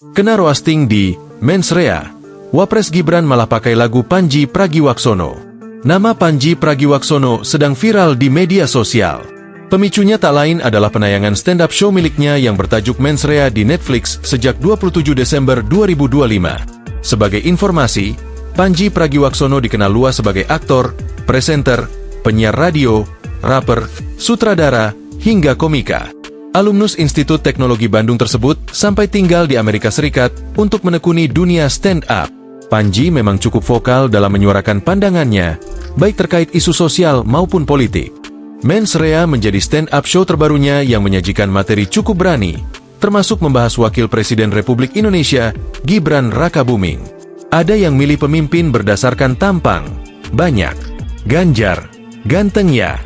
Kena roasting di Mens Rea, Wapres Gibran malah pakai lagu Pandji Pragiwaksono. Nama Pandji Pragiwaksono sedang viral di media sosial. Pemicunya tak lain adalah penayangan stand-up show miliknya yang bertajuk Mens Rea di Netflix sejak 27 Desember 2025. Sebagai informasi, Pandji Pragiwaksono dikenal luas sebagai aktor, presenter, penyiar radio, rapper, sutradara, hingga komika. Alumnus Institut Teknologi Bandung tersebut sampai tinggal di Amerika Serikat untuk menekuni dunia stand-up. Pandji memang cukup vokal dalam menyuarakan pandangannya, baik terkait isu sosial maupun politik. Mens Rea menjadi stand-up show terbarunya yang menyajikan materi cukup berani, termasuk membahas Wakil Presiden Republik Indonesia, Gibran Rakabuming. Ada yang milih pemimpin berdasarkan tampang, banyak. Ganjar, ganteng ya.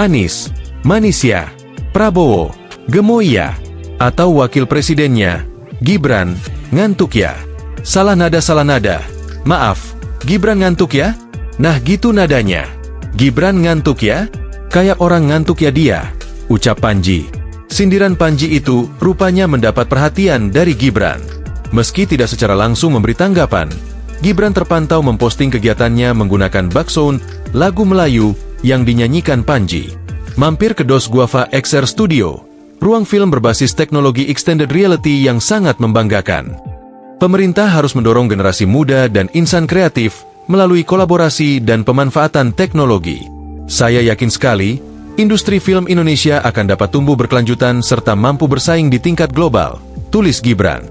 Anies, manis ya. Prabowo, gemoy ya. Atau Wakil Presidennya, Gibran, ngantuk ya. Salah nada, maaf, Gibran ngantuk ya? Nah gitu nadanya. Gibran ngantuk ya? Kayak orang ngantuk ya dia, ucap Pandji. Sindiran Pandji itu rupanya mendapat perhatian dari Gibran. Meski tidak secara langsung memberi tanggapan, Gibran terpantau memposting kegiatannya menggunakan backsound lagu Melayu yang dinyanyikan Pandji. Mampir ke Dos Guava XR Studio, ruang film berbasis teknologi extended reality yang sangat membanggakan. Pemerintah harus mendorong generasi muda dan insan kreatif melalui kolaborasi dan pemanfaatan teknologi. Saya yakin sekali, industri film Indonesia akan dapat tumbuh berkelanjutan serta mampu bersaing di tingkat global, tulis Gibran.